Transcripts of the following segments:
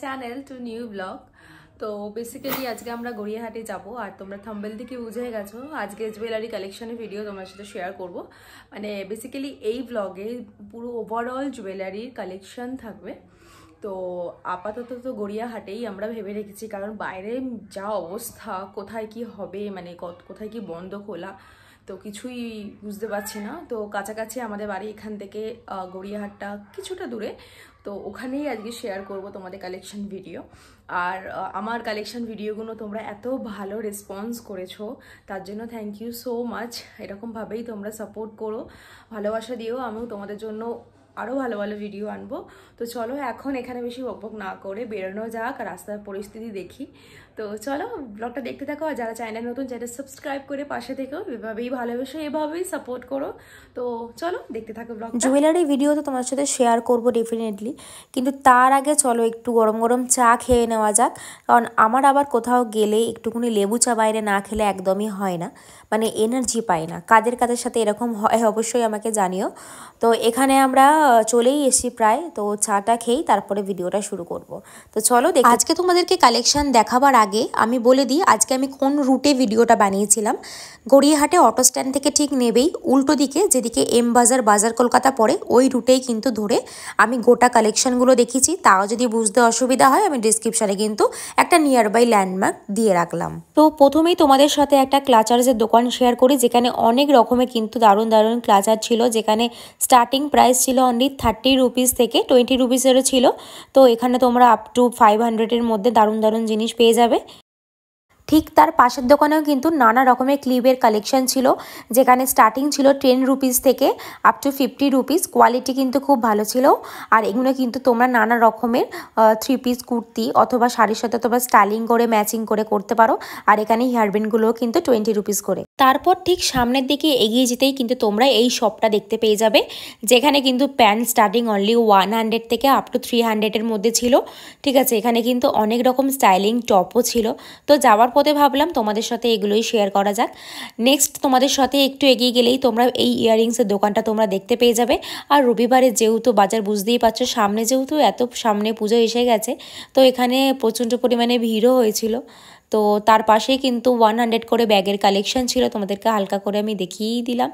Channel to new blog. তো basically আজকে আমরা গড়িয়াহাটে যাব, আর তোমরা থাম্বনেল থেকে বুঝে গেছো আজকে জুয়েলারি কালেকশনের ভিডিও তোমার সাথে শেয়ার করব। মানে বেসিক্যালি এই ব্লগে পুরো ওভারঅল জুয়েলারির কালেকশন থাকবে। তো আপাতত তো গড়িয়াহাটেই আমরা ভেবে রেখেছি, কারণ বাইরে যা অবস্থা, কোথায় কি হবে, মানে কোথায় কি বন্ধ খোলা, তো কিছুই বুঝতে পারছি না। তো কাছাকাছি আমাদের বাড়ি এখান থেকে গড়িয়াহাটটা কিছুটা দূরে, তো ওখানেই আজকে শেয়ার করব তোমাদের কালেকশন ভিডিও। আর আমার কালেকশন ভিডিওগুলো তোমরা এত ভালো রেসপন্স করেছো, তার জন্য থ্যাংক ইউ সো মাচ। এরকমভাবেই তোমরা সাপোর্ট করো, ভালোবাসা দিও, আমিও তোমাদের জন্য আরও ভালো ভালো ভিডিও আনবো। তো চলো এখন এখানে বেশি বকবক না করে বেরোনো যাক, রাস্তার পরিস্থিতি দেখি। তো চলো ব্লগটা দেখতে থাকো, আর যারা চ্যানেল নতুন চ্যানেল সাবস্ক্রাইব করে পাশে থেকো, এভাবেই ভালোবেসে এভাবেই সাপোর্ট করো। তো চলো দেখতে থাকো ব্লগ। জুয়েলারি ভিডিও তো তোমার সাথে শেয়ার করব ডেফিনেটলি, কিন্তু তার আগে চলো একটু গরম গরম চা খেয়ে নেওয়া যাক। কারণ আমার আবার কোথাও গেলে একটুখানি লেবু চা বাইরে না খেলে একদমই হয় না, মানে এনার্জি পাই না। কাদের কাদের সাথে এরকম হয় অবশ্যই আমাকে জানিও। তো এখানে আমরা চলেই এসেছি প্রায়, তো চাটা খেয়েই তারপরে ভিডিওটা শুরু করব। তো চলো আজকে তোমাদেরকে কালেকশন দেখাবার আগে আমি বলে দিই আজকে আমি কোন রুটে ভিডিওটা বানিয়েছিলাম। গড়িয়াহাটে অটো স্ট্যান্ড থেকে ঠিক নেবেই উল্টো দিকে, যেদিকে এম বাজার বাজার কলকাতা পড়ে, ওই রুটেই কিন্তু ধরে আমি গোটা কালেকশনগুলো দেখিয়েছি। তাও যদি বুঝতে অসুবিধা হয় আমি ডিসক্রিপশানে কিন্তু একটা নিয়ার বাই ল্যান্ডমার্ক দিয়ে রাখলাম। তো প্রথমেই তোমাদের সাথে একটা ক্লাচার্সের দোকান শেয়ার করি, যেখানে অনেক রকমের কিন্তু দারুণ দারুণ ক্লাচার ছিল, যেখানে স্টার্টিং প্রাইস ছিল অনলি 30 রুপিস থেকে 20 রুপিসেরও ছিল। তো এখানে তোমরা আপ টু 500-এর মধ্যে দারুণ দারুণ জিনিস পেয়ে যাবে। ঠিক তার পাশের দোকানেও কিন্তু নানা রকমের ক্লিপের কালেকশন ছিল, যেখানে স্টার্টিং ছিল 10 রুপিস থেকে আপ টু 50 রুপিস। কোয়ালিটি কিন্তু খুব ভালো ছিল, আর এগুলো কিন্তু তোমরা নানা রকমের 3 পিস কুর্তি অথবা শাড়ির সাথে তোমরা স্টাইলিং করে ম্যাচিং করে করতে পারো। আর এখানে হেয়ারব্যান্ডগুলোও কিন্তু 20 রুপিস করে। তারপর ঠিক সামনের দিকে এগিয়ে যেতেই কিন্তু তোমরা এই শপটা দেখতে পেয়ে যাবে, যেখানে কিন্তু প্যান্ট স্টার্টিং অনলি 100 থেকে আপ টু 300-এর মধ্যে ছিল। ঠিক আছে, এখানে কিন্তু অনেক রকম স্টাইলিং টপও ছিল। তো যাওয়ার পথে ভাবলাম তোমাদের সাথে এগুলোই শেয়ার করা যাক। নেক্সট তোমাদের সাথে একটু এগিয়ে গেলেই তোমরা এই ইয়াররিংসের দোকানটা তোমরা দেখতে পেয়ে যাবে। আর রবিবারে যেহেতু বাজার বুঝতেই পারছো, সামনে যেহেতু এত সামনে পুজো এসে গেছে, তো এখানে প্রচণ্ড পরিমাণে ভিড়ও হয়েছিল। তো তার পাশেই কিন্তু 100 করে ব্যাগের কালেকশন ছিল, তোমাদেরকে হালকা করে আমি দেখিয়েই দিলাম।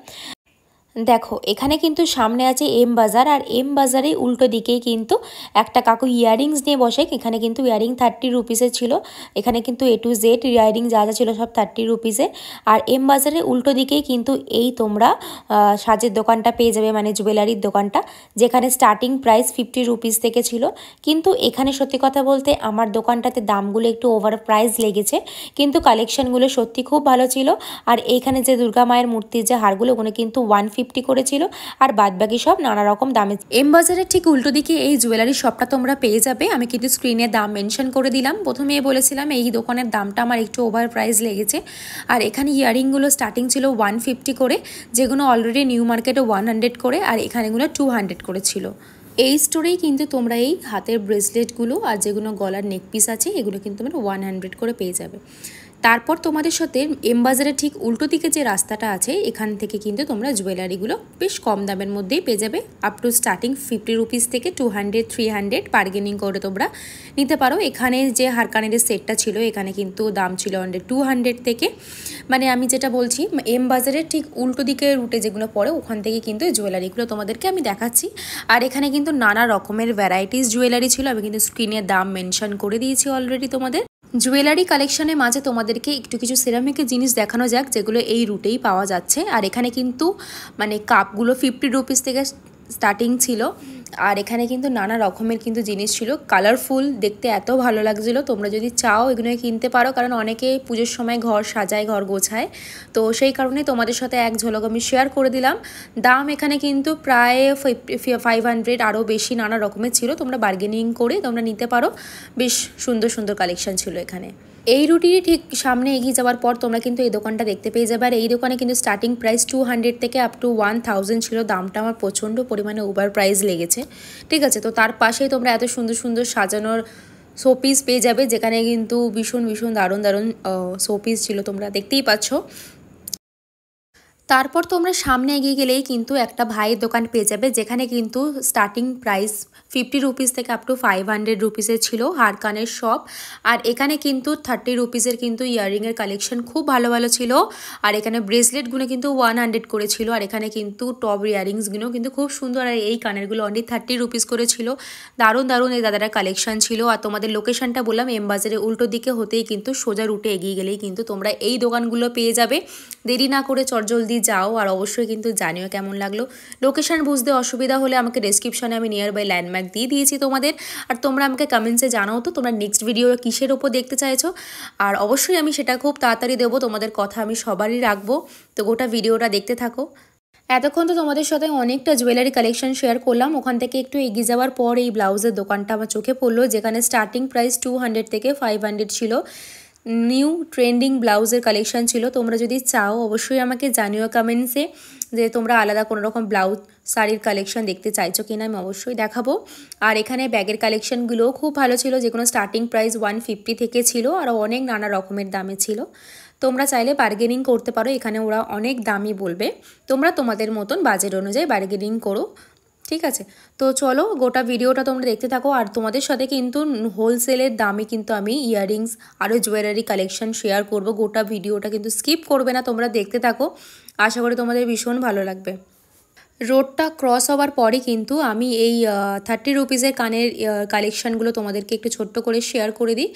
দেখো এখানে কিন্তু সামনে আছে এম বাজার, আর এম বাজারে উল্টো দিকেই কিন্তু একটা কাকু ইয়াররিংস নিয়ে বসে। এখানে কিন্তু ইয়াররিং 30 রুপিসের ছিল। এখানে কিন্তু A to Z ইয়াররিং যা যা ছিল সব 30 রুপিসে। আর এম বাজারের উল্টো দিকেই কিন্তু এই তোমরা সাজের দোকানটা পেয়ে যাবে, মানে জুয়েলারির দোকানটা, যেখানে স্টার্টিং প্রাইস 50 রুপিস থেকে ছিল। কিন্তু এখানে সত্যি কথা বলতে আমার দোকানটাতে দামগুলো একটু ওভার প্রাইস লেগেছে, কিন্তু কালেকশনগুলো সত্যি খুব ভালো ছিল। আর এইখানে যে দুর্গা মায়ের মূর্তির যে হারগুলো, ওগুলো কিন্তু 150 করেছিল, আর বাদবাকি সব নানা রকম দামে। এম বাজারের ঠিক উল্টো দিকে এই জুয়েলারি শপটা তোমরা পেয়ে যাবে। আমি কিন্তু স্ক্রিনে দাম মেনশন করে দিলাম। প্রথমে বলেছিলাম এই দোকানের দামটা আমার একটু ওভার প্রাইস লেগেছে। আর এখানে ইয়াররিংগুলো স্টার্টিং ছিল 150 করে, যেগুলো অলরেডি নিউ মার্কেটে 100 করে, আর এখানেগুলো 200 করে ছিল। এই স্টোরেই কিন্তু তোমরা এই হাতের ব্রেসলেটগুলো আর যেগুলো গলার নেকপিস আছে, এগুলো কিন্তু তোমরা 100 করে পেয়ে যাবে। তারপর তোমাদের সাথে এম বাজারের ঠিক উল্টো দিকে যে রাস্তাটা আছে, এখান থেকে কিন্তু তোমরা জুয়েলারিগুলো বেশ কম দামের মধ্যেই পেয়ে যাবে। আপ টু স্টার্টিং 50 রুপিস থেকে 200, 300 বার্গেনিং করে তোমরা নিতে পারো। এখানে যে হারকানের সেটটা ছিল, এখানে কিন্তু দাম ছিল 200 থেকে। মানে আমি যেটা বলছি, এম বাজারের ঠিক উল্টো দিকে রুটে যেগুলো পড়ে, ওখান থেকে কিন্তু এই জুয়েলারিগুলো তোমাদেরকে আমি দেখাচ্ছি। আর এখানে কিন্তু নানা রকমের ভ্যারাইটিস জুয়েলারি ছিল, আমি কিন্তু স্ক্রিনে দাম মেনশন করে দিয়েছি অলরেডি তোমাদের। জুয়েলারি কালেকশনের মাঝে তোমাদেরকে একটু কিছু সিরামিকের জিনিস দেখানো যাক, যেগুলো এই রুটেই পাওয়া যাচ্ছে। আর এখানে কিন্তু মানে কাপগুলো 50 রুপিস থেকে স্টার্টিং ছিল। আর এখানে কিন্তু নানা রকমের কিন্তু জিনিস ছিল, কালারফুল, দেখতে এত ভালো লাগছিলো। তোমরা যদি চাও এগুলো কিনতে পারো, কারণ অনেকে পুজোর সময় ঘর সাজায়, ঘর গোছায়। তো সেই কারণে তোমাদের সাথে এক ঝলক আমি শেয়ার করে দিলাম। দাম এখানে কিন্তু প্রায় 500, আরও বেশি নানা রকমের ছিল। তোমরা বার্গেনিং করে তোমরা নিতে পারো। বেশ সুন্দর সুন্দর কালেকশন ছিল এখানে। এই রুটির ঠিক সামনে এগিয়ে যাওয়ার পর তোমরা কিন্তু এই দোকানটা দেখতে পেয়ে যাবে। আর এই দোকানে কিন্তু স্টার্টিং প্রাইস 200 থেকে আপ টু 1000 ছিল। দামটা আমার প্রচণ্ড পরিমাণে ওভার প্রাইস লেগেছে। ঠিক আছে, তো তার পাশেই তোমরা এত সুন্দর সুন্দর সাজানোর শোপিস পেয়ে যাবে, যেখানে কিন্তু ভীষণ ভীষণ দারুণ দারুণ শোপিস ছিল, তোমরা দেখতেই পাচ্ছ। তারপর তোমরা সামনে এগিয়ে গেলেই কিন্তু একটা ভাইয়ের দোকান পেয়ে যাবে, যেখানে কিন্তু স্টার্টিং প্রাইস 50 রুপিস থেকে আপ টু 500 রুপিসের ছিল হারকানের শপ। আর এখানে কিন্তু 30 রুপিসের কিন্তু ইয়াররিংয়ের কালেকশন খুব ভালো ভালো ছিল। আর এখানে ব্রেসলেটগুলো কিন্তু 100 করে ছিল। আর এখানে কিন্তু টপ ইয়াররিংসগুলো কিন্তু খুব সুন্দর। আর এই কানেরগুলো অনলি 30 রুপিস করে ছিল। দারুণ দারুণ এই দাদারা কালেকশন ছিল। আর তোমাদের লোকেশনটা বললাম এম বাজারে উল্টো দিকে হতেই কিন্তু সোজা রুটে এগিয়ে গেলেই কিন্তু তোমরা এই দোকানগুলো পেয়ে যাবে। দেরি না করে চটজলদি যাও। আর অবশ্যই কিন্তু জানিও কেমন লাগলো। লোকেশন বুঝতে অসুবিধা হলে আমাকে ডেসক্রিপশনে আমি নিয়ার বাই ল্যান্ডমার্ক দিয়ে দিয়েছি তোমাদের। আর তোমরা আমাকে কমেন্টসে জানাও তো তোমরা নেক্সট ভিডিও কিসের ওপর দেখতে চাইছো। আর অবশ্যই আমি সেটা খুব তাড়াতাড়ি দেবো, তোমাদের কথা আমি সবারই রাখবো। তো গোটা ভিডিওটা দেখতে থাকো। এতক্ষণ তো তোমাদের সাথে অনেকটা জুয়েলারি কালেকশন শেয়ার করলাম। ওখান থেকে একটু এগিয়ে যাওয়ার পর এই ব্লাউজের দোকানটা আমার চোখে পড়লো, যেখানে স্টার্টিং প্রাইস 200 থেকে 500 ছিল। নিউ ট্রেন্ডিং ব্লাউজের কালেকশন ছিল। তোমরা যদি চাও অবশ্যই আমাকে জানিও কমেন্টসে যে তোমরা আলাদা কোনো রকম ব্লাউজ শাড়ির কালেকশন দেখতে চাইছো কিনা, আমি অবশ্যই দেখাবো। আর এখানে ব্যাগের কালেকশনগুলোও খুব ভালো ছিল, যেগুলো স্টার্টিং প্রাইস 150 থেকে ছিল। আর অনেক নানা রকমের দামে ছিল। তোমরা চাইলে বার্গেনিং করতে পারো, এখানে ওরা অনেক দামই বলবে। তোমরা তোমাদের মতন বাজেট অনুযায়ী বার্গেনিং করো, ঠিক আছে। তো চলো গোটা ভিডিওটা তোমরা দেখতে থাকো। আর তোমাদের সাথে কিন্তু হোলসেলের দামে কিন্তু আমি ইয়াররিংস আরও জুয়েলারি কালেকশন শেয়ার করব। গোটা ভিডিওটা কিন্তু স্কিপ করবে না, তোমরা দেখতে থাকো। আশা করি তোমাদের ভীষণ ভালো লাগবে। রোডটা ক্রস হওয়ার পরে কিন্তু আমি এই 30 রুপিসের কানের কালেকশানগুলো তোমাদেরকে একটু ছোট্ট করে শেয়ার করে দিই।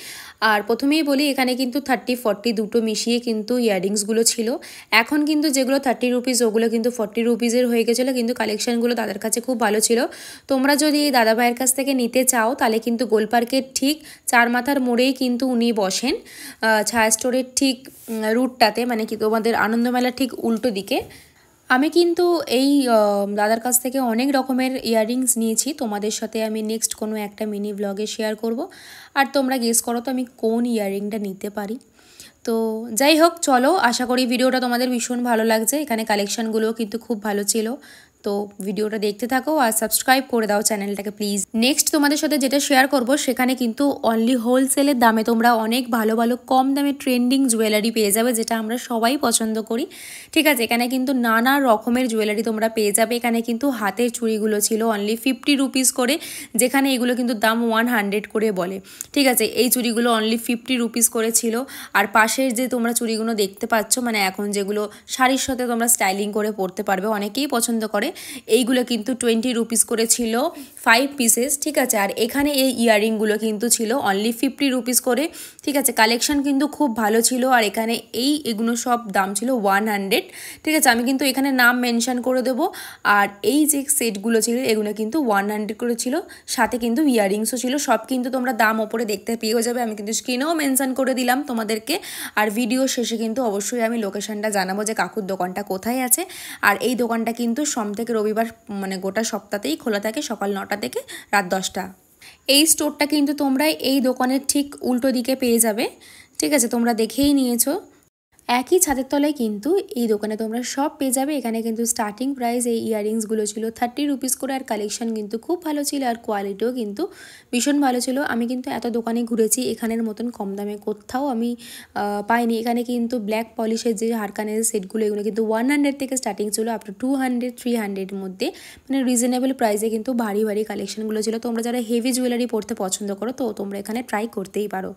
আর প্রথমেই বলি এখানে কিন্তু 30-40 দুটো মিশিয়ে কিন্তু ইয়াররিংসগুলো ছিল। এখন কিন্তু যেগুলো 30 রুপিস ওগুলো কিন্তু 40 রুপিসের হয়ে গেছিলো, কিন্তু কালেকশানগুলো তাদের কাছে খুব ভালো ছিল। তোমরা যদি এই দাদা ভাইয়ের কাছ থেকে নিতে চাও তাহলে কিন্তু গোলপার্কের ঠিক চার মাথার মোড়েই কিন্তু উনি বসেন, ছায়া স্টোরের ঠিক রুটটাতে, মানে কি তোমাদের আনন্দমেলার ঠিক উল্টো দিকে। আমি কিন্তু এই দাদার কাছ থেকে অনেক রকমের ইয়াররিংস নিয়েছি। তোমাদের সাথে আমি নেক্সট কোনো একটা মিনি ব্লগে শেয়ার করব। আর তোমরা গেস করো তো আমি কোন ইয়াররিংটা নিতে পারি। তো যাই হোক চলো, আশা করি ভিডিওটা তোমাদের ভীষণ ভালো লাগছে। এখানে কালেকশানগুলোও কিন্তু খুব ভালো ছিল। তো ভিডিওটা দেখতে থাকো আর সাবস্ক্রাইব করে দাও চ্যানেলটাকে প্লিজ। নেক্সট তোমাদের সাথে যেটা শেয়ার করব সেখানে কিন্তু অনলি হোলসেলের দামে তোমরা অনেক ভালো ভালো কম দামে ট্রেন্ডিং জুয়েলারি পেয়ে যাবে, যেটা আমরা সবাই পছন্দ করি, ঠিক আছে। এখানে কিন্তু নানা রকমের জুয়েলারি তোমরা পেয়ে যাবে। এখানে কিন্তু হাতের চুড়িগুলো ছিল অনলি 50 রুপিস করে, যেখানে এগুলো কিন্তু দাম 100 করে বলে, ঠিক আছে। এই চুড়িগুলো অনলি 50 রুপিস করে ছিল। আর পাশের যে তোমরা চুড়িগুলো দেখতে পাচ্ছ, মানে এখন যেগুলো শাড়ির সাথে তোমরা স্টাইলিং করে পরতে পারবে, অনেকেই পছন্দ করে, এইগুলো কিন্তু 20 রুপিস করে ছিল 5 পিসেস, ঠিক আছে। আর এখানে এই ইয়াররিংগুলো কিন্তু ছিল অনলি 50 রুপিস করে, ঠিক আছে। কালেকশন কিন্তু খুব ভালো ছিল। আর এখানে এগুলো সব দাম ছিল 100, ঠিক আছে। আমি কিন্তু এখানে নাম মেনশন করে দেবো। আর এই যে সেটগুলো ছিল এগুলো কিন্তু 100 করে ছিল, সাথে কিন্তু ইয়াররিংসও ছিল। সব কিন্তু তোমরা দাম ওপরে দেখতে পেয়ে যাবে, আমি কিন্তু স্ক্রিনেও মেনশন করে দিলাম তোমাদেরকে। আর ভিডিও শেষে কিন্তু অবশ্যই আমি লোকেশনটা জানাবো যে কাকুর দোকানটা কোথায় আছে। আর এই দোকানটা কিন্তু সোম থেকে রবিবার মানে গোটা সপ্তাহতেই খোলা থাকে, সকাল 9টা থেকে রাত 10টা। এই স্টোরটা কিন্তু তোমরা এই দোকানের ঠিক উল্টো দিকে পেয়ে যাবে, ঠিক আছে। তোমরা দেখেই নিয়েছো। একই ছাদের তলায় কিন্তু এই দোকানে তোমরা সব পেয়ে যাবে। এখানে কিন্তু স্টার্টিং প্রাইস এই ইয়াররিংসগুলো ছিল 30 রুপিস করে। আর কালেকশন কিন্তু খুব ভালো ছিল, আর কোয়ালিটিও কিন্তু ভীষণ ভালো ছিল। আমি কিন্তু এত দোকানে ঘুরেছি, এখানের মতন কম দামে কোথাও আমি পাইনি। এখানে কিন্তু ব্ল্যাক পলিশের যে হারকানের সেটগুলো এগুলো কিন্তু 100 থেকে স্টার্টিং ছিল আপ টু 200-300 মধ্যে, মানে রিজনেবল প্রাইসে কিন্তু ভারী ভারী কালেকশনগুলো ছিল। তোমরা যারা হেভি জুয়েলারি পরতে পছন্দ করো তো তোমরা এখানে ট্রাই করতেই পারো।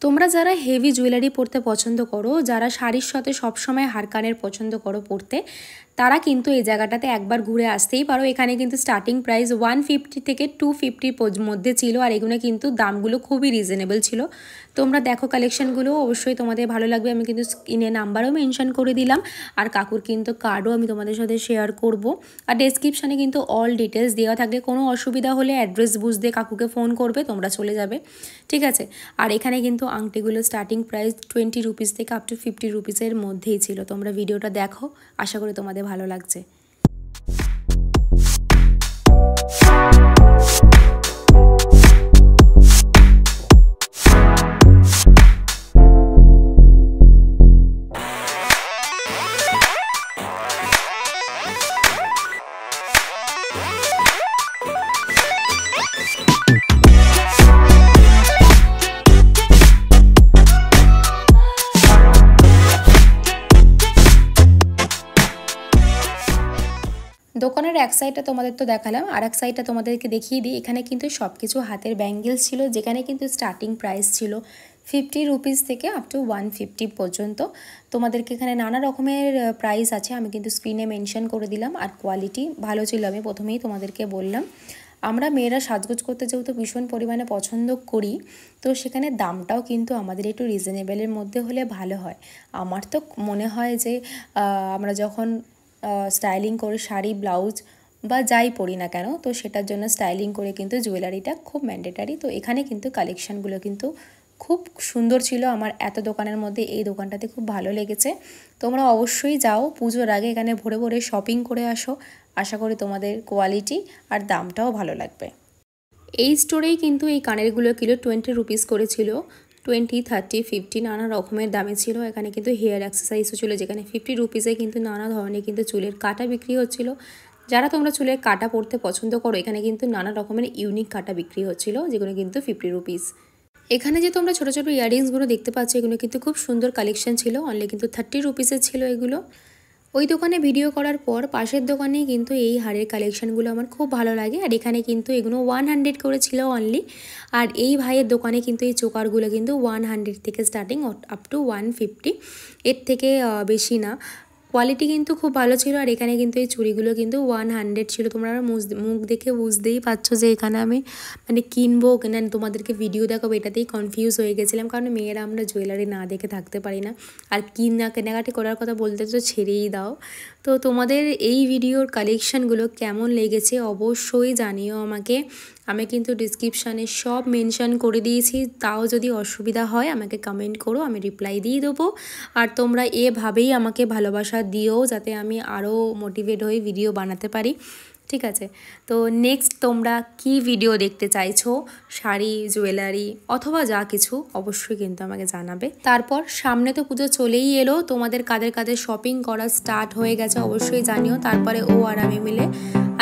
তোমরা যারা হেভি জুয়েলারি পরতে পছন্দ করো, যারা শাড়ির সাথে সবসময় হারকানের পছন্দ করো পরতে, তারা কিন্তু এই জায়গাটাতে একবার ঘুরে আসতেই পারো। এখানে কিন্তু স্টার্টিং প্রাইস 150 থেকে 250 মধ্যে ছিল। আর এগুলো কিন্তু দামগুলো খুবই রিজনেবল ছিল। তোমরা দেখো কালেকশনগুলো, অবশ্যই তোমাদের ভালো লাগবে। আমি কিন্তু স্ক্রিনে নাম্বারও মেনশন করে দিলাম। আর কাকুর কিন্তু কার্ডও আমি তোমাদের সাথে শেয়ার করব। আর ডেসক্রিপশানে কিন্তু অল ডিটেলস দেওয়া থাকলে কোনো অসুবিধা হলে অ্যাড্রেস বুঝতে কাকুকে ফোন করবে, তোমরা চলে যাবে, ঠিক আছে। আর এখানে কিন্তু আংটিগুলো স্টার্টিং প্রাইস 20 রুপিস থেকে আপ টু 50 রুপিসের মধ্যেই ছিল। তোমরা ভিডিওটা দেখো, আশা করি তোমাদের ভালো লাগছে। দোকানের এক সাইডটা তোমাদের তো দেখালাম, আর এক সাইডটা তোমাদেরকে দেখিয়ে দিই। এখানে কিন্তু সব কিছু হাতের ব্যাঙ্গেলস ছিল, যেখানে কিন্তু স্টার্টিং প্রাইস ছিল 50 রুপিস থেকে আপ টু 150 পর্যন্ত। তোমাদেরকে এখানে নানা রকমের প্রাইস আছে, আমি কিন্তু স্ক্রিনে মেনশন করে দিলাম। আর কোয়ালিটি ভালো ছিল, আমি প্রথমেই তোমাদেরকে বললাম। আমরা মেয়েরা সাজগোজ করতে যেহেতু ভীষণ পরিমাণে পছন্দ করি, তো সেখানে দামটাও কিন্তু আমাদের একটু রিজনেবলের মধ্যে হলে ভালো হয়। আমার তো মনে হয় যে আমরা যখন স্টাইলিং করে শাড়ি ব্লাউজ বা যাই পরি না কেন, তো সেটার জন্য স্টাইলিং করে কিন্তু জুয়েলারিটা খুব ম্যান্ডেটারি। তো এখানে কিন্তু কালেকশানগুলো কিন্তু খুব সুন্দর ছিল। আমার এত দোকানের মধ্যে এই দোকানটাতে খুব ভালো লেগেছে। তোমরা অবশ্যই যাও, পুজোর আগে এখানে ভরে ভরে শপিং করে আসো। আশা করি তোমাদের কোয়ালিটি আর দামটাও ভালো লাগবে। এই স্টোরেই কিন্তু এই কানেরগুলো কিলো 20 রুপিস করেছিল। 20, 30, 50 নানা রকমের দামে ছিল। এখানে কিন্তু হেয়ার এক্সারসাইজও ছিল, যেখানে 50 রুপিসে কিন্তু নানা ধরনের কিন্তু চুলের কাটা বিক্রি হচ্ছিল। যারা তোমরা চুলের কাটা পরতে পছন্দ করো, এখানে কিন্তু নানা রকমের ইউনিক কাটা বিক্রি হচ্ছিল, যেগুলো কিন্তু 50 রুপিস। এখানে যে তোমরা ছোটো ছোটো ইয়াররিংসগুলো দেখতে পাচ্ছ, এগুলো কিন্তু খুব সুন্দর কালেকশন ছিল। অনলি কিন্তু 30 রুপিসের ছিল এগুলো। ওই দোকানে ভিডিও করার পর পাশের দোকানে কিন্তু এই হারের কালেকশানগুলো আমার খুব ভালো লাগে। আর এখানে কিন্তু এগুলো 100 করেছিল অনলি। আর এই ভাইয়ের দোকানে কিন্তু এই চোকারগুলো কিন্তু 100 থেকে স্টার্টিং আপ টু 150, এর থেকে বেশি না। কোয়ালিটি কিন্তু খুব ভালো ছিল। আর এখানে কিন্তু এই চুড়িগুলো কিন্তু 100 ছিল। তোমরা মুখ দেখে বুঝতেই পারছো যে এখানে আমি মানে কিনবো কিনা, তোমাদেরকে ভিডিও দেখাবো এটাতেই কনফিউজ হয়ে গেছিলাম, কারণ মেয়েরা আমরা জুয়েলারি না দেখে থাকতে পারি না। আর কেনাকাটি করার কথা বলতে তো ছেড়েই দাও। তো তোমাদের এই ভিডিওর কালেকশানগুলো কেমন লেগেছে অবশ্যই জানিও আমাকে। আমি কিন্তু ডিসক্রিপশানে সব মেনশন করে দিয়েছি, তাও যদি অসুবিধা হয় আমাকে কমেন্ট করো, আমি রিপ্লাই দিয়ে দেবো। আর তোমরা এভাবেই আমাকে ভালোবাসা দিও, যাতে আমি আরও মোটিভেট হয়ে ভিডিও বানাতে পারি। ঠিক আছে, তো নেক্সট তোমরা কি ভিডিও দেখতে চাইছো, শাড়ি, জুয়েলারি অথবা যা কিছু, অবশ্যই কিন্তু আমাকে জানাবে। তারপর সামনে তো পুজো চলেই এলো, তোমাদের কাদের কাদের শপিং করা স্টার্ট হয়ে গেছে অবশ্যই জানিও। তারপরে ও আর আমি মিলে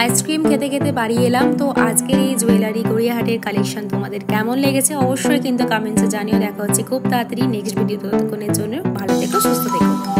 আইসক্রিম খেতে খেতে বাড়ি এলাম। তো আজকের এই জুয়েলারি গড়িয়াহাটের কালেকশন তোমাদের কেমন লেগেছে অবশ্যই কিন্তু কমেন্টসে জানিও। দেখা হচ্ছে খুব তাড়াতাড়ি নেক্সট ভিডিও। ততক্ষণের জন্য ভালো থেকো, সুস্থ থেকো।